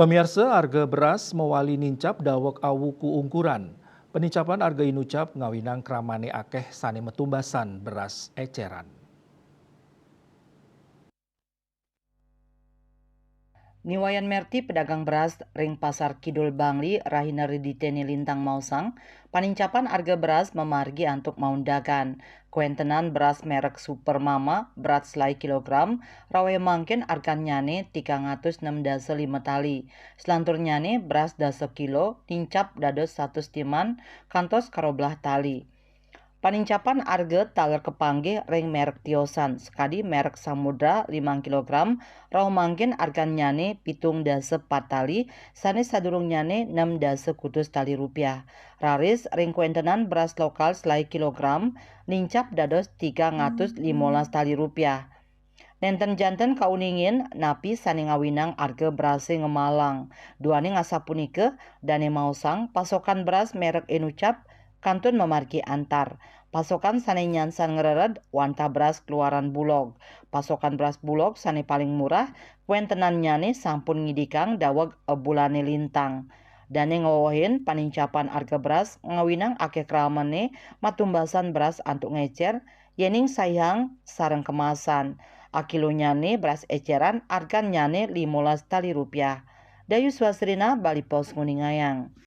Pemirsa, harga beras mewali nincap dawek awu ku ungkuran. Penincapan harga inucap ngawinang kramane akeh sane metumbasan beras eceran. Niwayan Merti pedagang beras ring pasar Kidul Bangli Rahina Riditeni Lintang Mausang, panincapan harga beras memargi antuk maundagan. Kuentenan beras merek Super Mama, berat selai kilogram, rawe mangkin arkan nyane 306,5 tali. Selantur nyane beras dasa kilo, tincap dados 1 timan, kantos karoblah tali. Panincapan harga taler kepanggih ring merek Tiosan, sekadi merek Samudra 5 kg, raw mangkin argan nyane pitung dase patali, sane sadurung nyane 6 dase kutus tali rupiah. Raris ring kuentenan beras lokal selai kilogram, lincap dados 315 tali rupiah. Nenten janten kauningin napi sane ngawinang harga berase ngemalang. Duane ngasapunike dane mausang pasokan beras merek Enucap kantun memargi antar. Pasokan sane nyansan ngerered wanta beras keluaran Bulog. Pasokan beras Bulog sane paling murah kuentenan nyane sampun ngidikang daweg bulane lintang. Dane ngowohin panincapan harga beras ngawinang akeh kramane matumbasan beras antuk ngecer yening sayang sareng kemasan. Akilo nyane beras eceran argan nyane 15 tali rupiah. Dayu Swasrina Bali Pos Nguningayang.